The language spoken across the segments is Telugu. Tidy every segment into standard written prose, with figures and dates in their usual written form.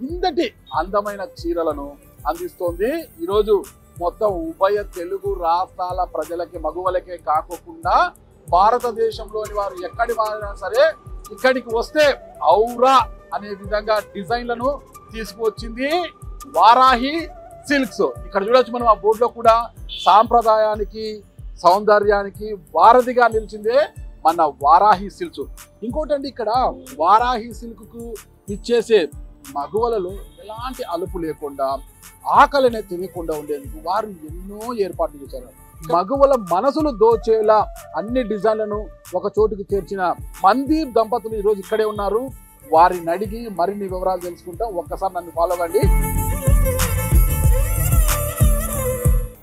ఇంతటి అందమైన చీరలను అందిస్తోంది. ఈరోజు మొత్తం ఉభయ తెలుగు రాష్ట్రాల ప్రజలకి మగువలకే కాకుండా భారతదేశంలోని వారు ఎక్కడి వారైనా సరే ఇక్కడికి వస్తే ఔరా అనే విధంగా డిజైన్లను తీసుకువచ్చింది వారాహి సిల్క్స్. ఇక్కడ చూడొచ్చు మనం ఆ బోర్డులో కూడా సాంప్రదాయానికి సౌందర్యానికి వారధిగా నిలిచిందే మన వారాహి సిల్క్స్. ఇంకోటండి, ఇక్కడ వారాహి సిల్క్ కు ఇచ్చేసే మగువలలో ఎలాంటి అలుపు లేకుండా ఆకలినే తినకుండా ఉండేందుకు వారు ఎన్నో ఏర్పాట్లు చేశారు. మగువల మనసులు దోచేలా అన్ని డిజైన్లను ఒక చోటుకి చేర్చిన మందీప్ దంపతులు ఈరోజు ఇక్కడే ఉన్నారు. వారిని అడిగి మరిన్ని వివరాలు తెలుసుకుంటాం. ఒక్కసారి నన్ను ఫాలో అవ్వండి.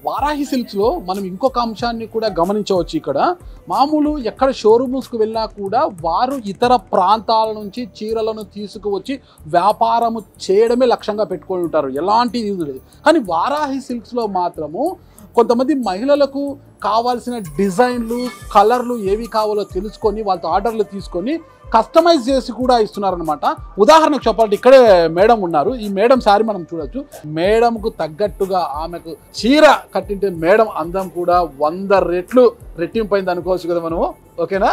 వారాహి సిల్క్స్ లో మనం ఇంకొక అంశాన్ని కూడా గమనించవచ్చు. ఇక్కడ మామూలు ఎక్కడ షోరూమ్స్కి వెళ్ళినా కూడా వారు ఇతర ప్రాంతాల నుంచి చీరలను తీసుకువచ్చి వ్యాపారము చేయడమే లక్ష్యంగా పెట్టుకొని ఉంటారు, ఎలాంటి యూజ్ లేదు. కానీ వారాహి సిల్క్స్లో మాత్రము కొంతమంది మహిళలకు కావాల్సిన డిజైన్లు కలర్లు ఏవి కావాలో తెలుసుకొని వాళ్ళతో ఆర్డర్లు తీసుకొని కస్టమైజ్ చేసి కూడా ఇస్తున్నారనమాట. ఉదాహరణకు చెప్పాలంటే ఇక్కడే మేడం ఉన్నారు. ఈ మేడం శారీ మనం చూడొచ్చు. మేడంకు తగ్గట్టుగా ఆమెకు చీర కట్టింటే మేడం అందం కూడా 100 రెట్లు రెట్టింపైంది అనుకోవచ్చు కదా మనము. ఓకేనా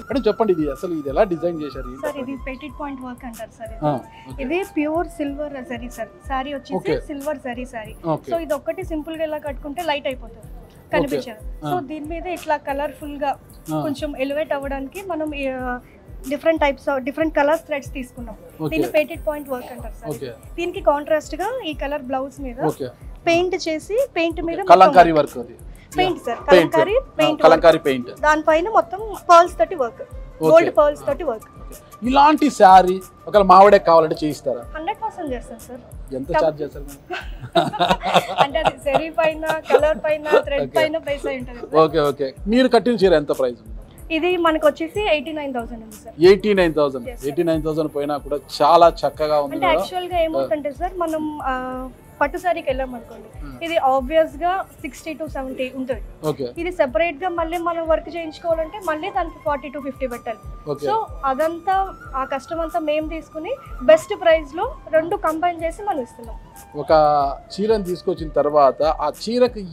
మేడం, చెప్పండి ఇది అసలు ఇది ఎలా డిజైన్ చేశారు? సార్ ఇది పెటిట్ పాయింట్ వర్క్ అంటారు సార్. ఇది pure silver zari sir. Sorry వచ్చేసి సిల్వర్ జరీ సారీ. సో ఇది ఒక్కటి సింపుల్ గా ఇలా కట్టుకుంటే లైట్ అయిపోతుంది, కనిపించదు. సో దీని మీద ఇట్లా కలర్ఫుల్ గా కొంచెం ఎలివేట్ అవ్వడానికి మనం different types different colours threads తీసుకున్నాం. దీన్ని పెటిట్ పాయింట్ వర్క్ అంటారు సార్. దీనికి కాంట్రాస్ట్ గా ఈ కలర్ బ్లౌజ్ మీద పెయింట్ చేసి పెయింట్ మీద Kalamkari work, paint sir Kalamkari paint, దానిపైన మొత్తం పర్ల్స్ తోటి వర్క్, గోల్డ్ పర్ల్స్ తోటి వర్క్. ఇలాంటి శారీ ఒకవేళ మావిడే కావాలంటే చేయిస్తారా? 100% చేస్తాం సార్. ఎంత చార్జ్ చేస్తారు? అంటే అది జరీ పైన కలర్ పైన థ్రెడ్ పైన ప్రైస్ అయి ఉంటుంది. Okay okay. మీరు కట్టిన చీర ఎంత ప్రైస్? ఇది మనకు వచ్చేసి 89,000 ఉంది సార్. 89,000 పోయినా కూడా చాలా చక్కగా ఉంది. అంటే యాక్చువల్ గా ఏమవుతుంటే సార్, మనం పట్టు సారీకి వెళ్ళాం అనుకోండి, ఇది ఆబ్వియస్ గా 60 to 70 ఉంటుంది. ఇది సెపరేట్ గా మళ్ళీ మనం వర్క్ చేయించుకోవాలంటే మళ్ళీ దానికి 40 to 50 పెట్టాలి. సో అదంతా ఆ కష్టం అంతా మేము తీసుకుని బెస్ట్ ప్రైస్ లో రెండు కంబైన్ చేసి మనం ఇస్తున్నాం. ఒక చీరను తీసుకొచ్చిన తర్వాత ఆ చీరకు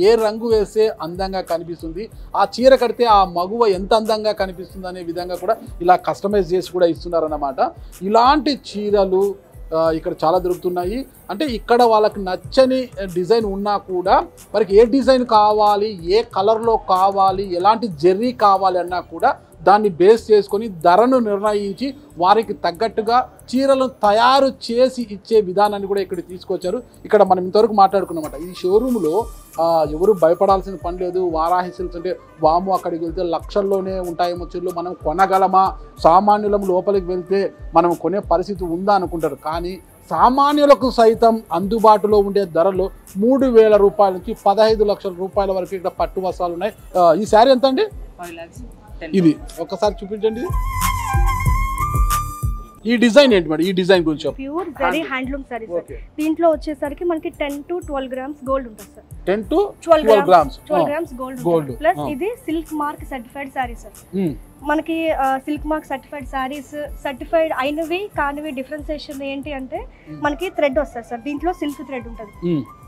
ఏ రంగు వేస్తే అందంగా కనిపిస్తుంది, ఆ చీర కడితే ఆ మగువ ఎంత అందంగా కనిపిస్తుంది అనే విధంగా కూడా ఇలా కస్టమైజ్ చేసి కూడా ఇస్తున్నారన్నమాట. ఇలాంటి చీరలు ఇక్కడ చాలా దొరుకుతున్నాయి. అంటే ఇక్కడ వాళ్ళకి నచ్చని డిజైన్ ఉన్నా కూడా వారికి ఏ డిజైన్ కావాలి, ఏ కలర్లో కావాలి, ఎలాంటి జెర్రీ కావాలి అన్నా కూడా దాన్ని బేస్ చేసుకొని ధరను నిర్ణయించి వారికి తగ్గట్టుగా చీరలను తయారు చేసి ఇచ్చే విధానాన్ని కూడా ఇక్కడ తీసుకొచ్చారు. ఇక్కడ మనం ఇంతవరకు మాట్లాడుకున్నమాట. ఈ షోరూంలో ఎవరు భయపడాల్సిన పని లేదు. వారాహి సిల్క్స్ అంటే వాము అక్కడికి వెళ్తే లక్షల్లోనే ఉంటాయేమో చీరలు, మనం కొనగలమా, సామాన్యులం లోపలికి వెళ్తే మనం కొనే పరిస్థితి ఉందా అనుకుంటారు. కానీ సామాన్యులకు సైతం అందుబాటులో ఉండే ధరలు 3,000 రూపాయల నుంచి 15 లక్షల రూపాయల వరకు ఇక్కడ పట్టు వస్త్రాలు ఉన్నాయి. ఈ శారీ ఎంత అండి? 5 lakhs. ఇది ఒక్కసారి చూపించండి. ఈ డిజైన్ ఏంటి మేడం? ఈ డిజైన్ గురించి pure zari handloom saree sir. దీంట్లో వచ్చేసరికి మనకి 10 to 12 grams గోల్డ్ ఉంటుంది sir. 10 to 12 grams gold plus ఇది silk mark certified saree sir. మనకి silk mark certified sarees certified అయినవి కానివి డిఫరెన్సియేషన్ ఏంటి అంటే మనకి థ్రెడ్ వస్తుంది సార్. దీంట్లో సిల్క్ థ్రెడ్ ఉంటుంది.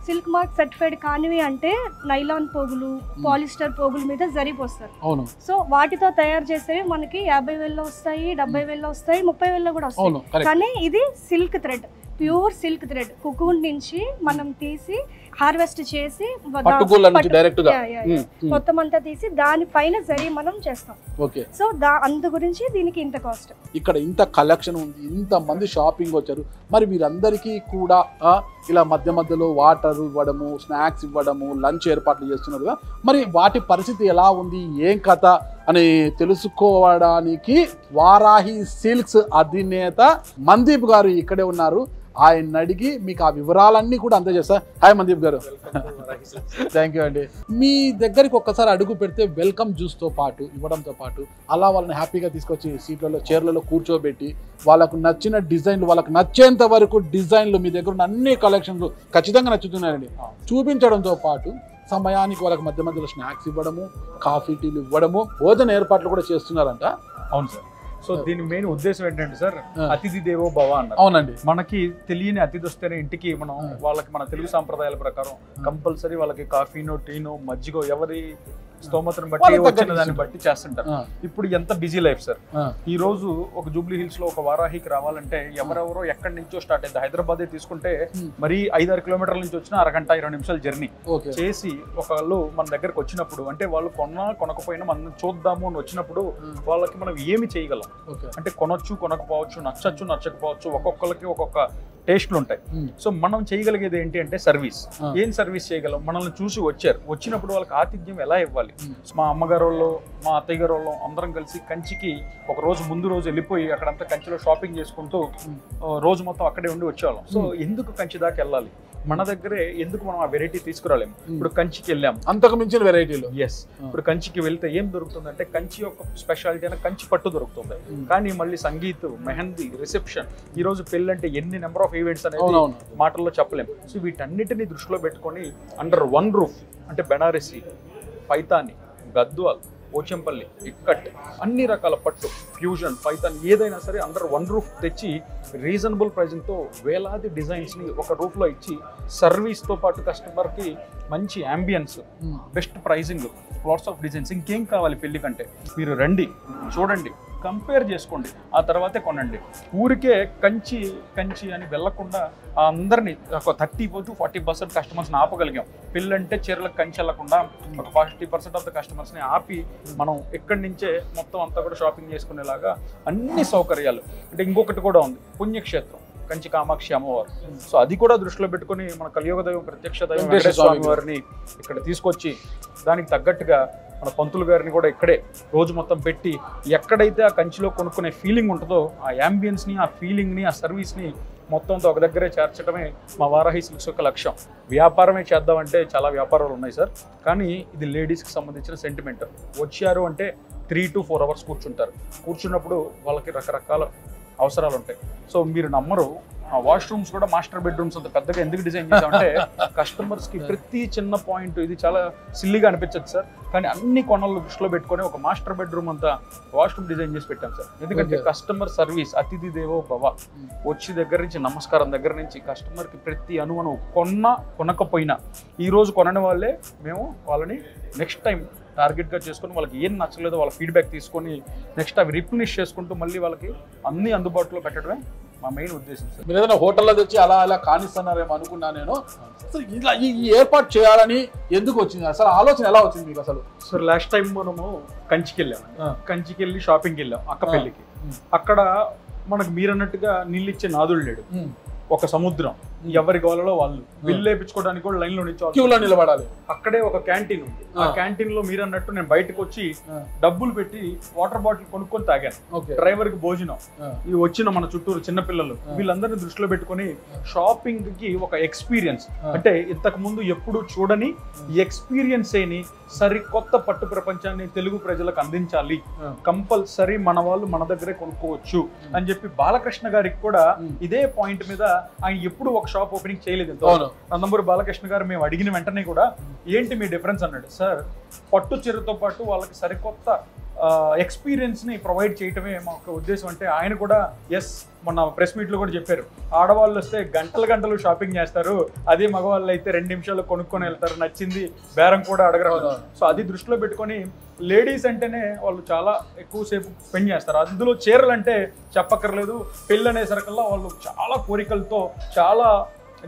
సిల్క్ మార్క్ సర్టిఫైడ్ కానివి అంటే నైలాన్ పోగులు, పాలిస్టర్ పోగుల మీద జరీ పోస్తారు. సో వాటితో తయారు చేసేవి మనకి 50,000 వస్తాయి, 70,000 వస్తాయి, 30,000 కూడా వస్తాయి. కానీ ఇది silk thread, pure silk thread cocoon నుంచి మనం తీసి హార్వెస్ట్ చేసి మొత్తం అంతా తీసి దానిపైన జరీ మనం చేస్తాం. సో అందు గురించి దీనికి ఇంత కాస్ట్. ఇక్కడ ఇంత కలెక్షన్ ఉంది, ఇంత మంది షాపింగ్ వచ్చారు. మరి వీరందరికీ కూడా ఇలా మధ్య మధ్యలో వాటర్ ఇవ్వడము, స్నాక్స్ ఇవ్వడము, లంచ్ ఏర్పాట్లు చేస్తున్నారు. మరి వాటి పరిస్థితి ఎలా ఉంది, ఏం కథ అని తెలుసుకోవడానికి వారాహి సిల్క్స్ అధినేత మందీప్ గారు ఇక్కడే ఉన్నారు. ఆయన అడిగి మీకు ఆ వివరాలన్నీ కూడా అందజేస్తా. హాయ్ మందీప్ గారు. థ్యాంక్ యూ అండి. మీ దగ్గరికి ఒక్కసారి అడుగు పెడితే వెల్కమ్ జ్యూస్తో పాటు ఇవ్వడంతో పాటు అలా వాళ్ళని హ్యాపీగా తీసుకొచ్చి సీట్లలో చైర్లలో కూర్చోబెట్టి వాళ్ళకు నచ్చిన డిజైన్లు, వాళ్ళకు నచ్చేంత వరకు డిజైన్లు, మీ దగ్గర ఉన్న అన్ని కలెక్షన్లు ఖచ్చితంగా నచ్చుతున్నాయండి చూపించడంతో పాటు సమయానికి వాళ్ళకి మధ్య మధ్యలో స్నాక్స్ ఇవ్వడము, కాఫీ టీలు ఇవ్వడము, భోజన ఏర్పాట్లు కూడా చేస్తున్నారంట. అవును సార్. సో దీని మెయిన్ ఉద్దేశం ఏంటంటే సార్, అతిథి దేవో భవ అన్నారు. అవునండి. మనకి తెలియని అతిథి వస్తేనే ఇంటికి మనం వాళ్ళకి మన తెలుగు సాంప్రదాయాల ప్రకారం కంపల్సరీ వాళ్ళకి కాఫీనో టీనో మజ్జిగో ఎవరి స్తోమతను బట్టి వచ్చిన దాన్ని బట్టి చేస్తుంటారు. ఇప్పుడు ఎంత బిజీ లైఫ్ సార్. ఈ రోజు ఒక జూబ్లీ హిల్స్ లో ఒక వారాహికి రావాలంటే ఎవరెవరో ఎక్కడి నుంచో స్టార్ట్ అయింది. హైదరాబాద్ తీసుకుంటే మరి 5-6 కిలోమీటర్ల నుంచి వచ్చిన అరగంట 20 నిమిషాలు జర్నీ చేసి ఒకళ్ళు మన దగ్గరకు వచ్చినప్పుడు, అంటే వాళ్ళు కొనకపోయినా మనం చూద్దాము అని వచ్చినప్పుడు వాళ్ళకి మనం ఏమి చేయగలం అంటే కొనొచ్చు, కొనకపోవచ్చు, నచ్చచ్చు, నచ్చకపోవచ్చు, ఒక్కొక్కరికి ఒక్కొక్క టేస్ట్లు ఉంటాయి. సో మనం చేయగలిగేది ఏంటి అంటే సర్వీస్. ఏం సర్వీస్ చేయగలం? మనల్ని చూసి వచ్చినప్పుడు వాళ్ళకి ఆతిథ్యం ఎలా ఇవ్వాలి? మా అమ్మగారు వాళ్ళు, మా అత్తయ్య గారు వాళ్ళు అందరం కలిసి కంచికి ఒక రోజు ముందు రోజు వెళ్ళిపోయి అక్కడంతా కంచిలో షాపింగ్ చేసుకుంటూ రోజు మొత్తం అక్కడే ఉండి వచ్చేవాళ్ళం. సో ఎందుకు కంచి దాకా వెళ్ళాలి? మన దగ్గరే ఎందుకు మనం ఆ వెరైటీ తీసుకురాలేము? ఇప్పుడు కంచికి వెళ్ళాము, అంతకు మించిన వెరైటీలు. ఎస్, ఇప్పుడు కంచికి వెళ్తే ఏం దొరుకుతుంది అంటే కంచి యొక్క స్పెషాలిటీ అయినా కంచి పట్టు దొరుకుతుంది. కానీ మళ్ళీ సంగీత్, మెహందీ, రిసెప్షన్, ఈ రోజు పెళ్ళి అంటే ఎన్ని నెంబర్ ఆఫ్ ఈవెంట్స్ అనేది మాటల్లో చెప్పలేము. సో వీటన్నిటిని దృష్టిలో పెట్టుకొని అండర్ వన్ రూఫ్ అంటే బెనారసి, పైతాని, గద్వాల్, పోచంపల్లి, ఇక్కట్, అన్ని రకాల పట్టు, ఫ్యూజన్, పైతాన్ ఏదైనా సరే అండర్ వన్ రూఫ్ తెచ్చి రీజనబుల్ ప్రైజింగ్తో వేలాది డిజైన్స్ని ఒక రూఫ్లో ఇచ్చి సర్వీస్తో పాటు కస్టమర్కి మంచి ambience, best pricing, lots of designs. ఇంకేం కావాలి పెళ్లి కంటే? మీరు రండి, చూడండి, కంపేర్ చేసుకోండి, ఆ తర్వాతే కొనండి. ఊరికే కంచి కంచి అని వెళ్ళకుండా అందరినీ ఒక 30-40% కస్టమర్స్ని ఆపగలిగాం. పెళ్ళంటే చీరలకు కంచి వెళ్ళకుండా ఒక 40% ఆఫ్ ద కస్టమర్స్ని ఆపి మనం ఎక్కడి నుంచే మొత్తం అంతా కూడా షాపింగ్ చేసుకునేలాగా అన్ని సౌకర్యాలు. అంటే ఇంకొకటి కూడా ఉంది, పుణ్యక్షేత్రం కంచి కామాక్షి అమ్మవారు. సో అది కూడా దృష్టిలో పెట్టుకొని మన కలియుగ దైవం, ప్రత్యక్ష దైవం వెంకటేశ్వర స్వామి వారిని ఇక్కడ తీసుకొచ్చి దానికి తగ్గట్టుగా మన పంతులు గారిని కూడా ఇక్కడే రోజు మొత్తం పెట్టి ఎక్కడైతే ఆ కంచిలో కొనుక్కునే ఫీలింగ్ ఉంటుందో ఆ యాంబియన్స్ని, ఆ ఫీలింగ్ని, ఆ సర్వీస్ని మొత్తంతో ఒక దగ్గరే చేర్చడమే మా వారాహి సిల్క్స్ యొక్క లక్ష్యం. వ్యాపారమే చేద్దామంటే చాలా వ్యాపారాలు ఉన్నాయి సార్, కానీ ఇది లేడీస్కి సంబంధించిన సెంటిమెంట్. వచ్చారు అంటే 3 to 4 hours కూర్చుంటారు. కూర్చున్నప్పుడు వాళ్ళకి రకరకాల అవసరాలు ఉంటాయి. సో మీరు నమ్మరు, ఆ వాష్రూమ్స్ కూడా మాస్టర్ బెడ్రూమ్స్ అంత పెద్దగా ఎందుకు డిజైన్ చేసామంటే కస్టమర్స్కి ప్రతి చిన్న పాయింట్, ఇది చాలా సిల్లీగా అనిపించదు సార్, కానీ అన్ని కొనలు దృష్టిలో పెట్టుకొని ఒక మాస్టర్ బెడ్రూమ్ అంతా వాష్రూమ్ డిజైన్ చేసి పెట్టాం సార్. ఎందుకంటే కస్టమర్ సర్వీస్, అతిథి దేవో భవ. వచ్చి దగ్గర నుంచి నమస్కారం దగ్గర నుంచి కస్టమర్కి ప్రతి అనువను కొనకపోయినా ఈ రోజు కొనని వాళ్ళే మేము వాళ్ళని నెక్స్ట్ టైం టార్గెట్గా చేసుకొని వాళ్ళకి ఏం నచ్చలేదో వాళ్ళ ఫీడ్బ్యాక్ తీసుకొని నెక్స్ట్ అవి రిప్లినిష్ చేసుకుంటూ మళ్ళీ వాళ్ళకి అన్ని అందుబాటులో పెట్టడమే మా మెయిన్ ఉద్దేశం సార్. మీరు ఏదైనా హోటల్లో తెచ్చి అలా కానిస్తున్నారేమో అనుకున్నా నేను. అసలు ఇలా ఈ ఏర్పాటు చేయాలని ఎందుకు వచ్చింది? అసలు ఆలోచన ఎలా వచ్చింది మీకు అసలు? సార్ లాస్ట్ టైం మనము కంచికి వెళ్ళాము, కంచికి వెళ్ళి షాపింగ్కి వెళ్ళాం అక్క పెళ్ళికి. అక్కడ మనకు మీరన్నట్టుగా నీళ్ళు ఇచ్చే నాదుడు లేడు, ఒక సముద్రం, ఎవరి గోలలో వాళ్ళు బిల్లు వేయించుకోవడానికి కూడా లైన్ లో క్యూలో నిలబడాలి. అక్కడే ఒక క్యాంటీన్ ఉంది, ఆ క్యాంటీన్ లో మీరు అన్నట్టు నేను బయటకు వచ్చి డబ్బులు పెట్టి వాటర్ బాటిల్ కొనుక్కొని తాగాను. డ్రైవర్ కి భోజనం, ఇవి వచ్చిన మన చుట్టూరు చిన్నపిల్లలు, వీళ్ళందరినీ దృష్టిలో పెట్టుకొని షాపింగ్ కి ఒక ఎక్స్పీరియన్స్, అంటే ఇంతకు ముందు ఎప్పుడు చూడని ఎక్స్పీరియన్స్ ఏని సరికొత్త పట్టు ప్రపంచాన్ని తెలుగు ప్రజలకు అందించాలి, కంపల్సరీ మన వాళ్ళు మన దగ్గరే కొనుక్కోవచ్చు అని చెప్పి బాలకృష్ణ గారికి కూడా ఇదే పాయింట్ మీద ఆయన ఎప్పుడు ఒక షాప్ ఓపెనింగ్ చేయలేదు. నందమూరి బాలకృష్ణ గారు మేము అడిగిన వెంటనే కూడా ఏంటి మీ డిఫరెన్స్ అన్నాడు. సార్, పట్టు చీరతో పాటు వాళ్ళకి సరికొత్త ఎక్స్పీరియన్స్ని ప్రొవైడ్ చేయటమే మా ఉద్దేశం. అంటే ఆయన కూడా ఎస్, మొన్న ప్రెస్ మీట్లో కూడా చెప్పారు, ఆడవాళ్ళు వస్తే గంటలు షాపింగ్ చేస్తారు, అదే మగవాళ్ళు అయితే 2 నిమిషాలు కొనుక్కొని వెళ్తారు, నచ్చింది బేరం కూడా అడగరాదు. సో అది దృష్టిలో పెట్టుకొని లేడీస్ అంటేనే వాళ్ళు చాలా ఎక్కువసేపు స్పెండ్ చేస్తారు. అందులో చీరలు అంటే చెప్పక్కర్లేదు. పెళ్ళి అనేసరికల్లా వాళ్ళు చాలా కోరికలతో, చాలా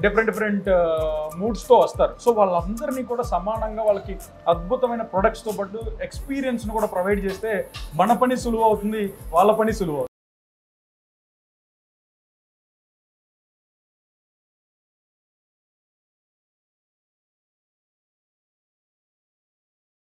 డిఫరెంట్ మూడ్స్తో వస్తారు. సో వాళ్ళందరినీ కూడా సమానంగా వాళ్ళకి అద్భుతమైన ప్రొడక్ట్స్తో పాటు ఎక్స్పీరియన్స్ను కూడా ప్రొవైడ్ చేస్తే మన పని సులువు అవుతుంది, వాళ్ళ పని సులువు అవుతుంది.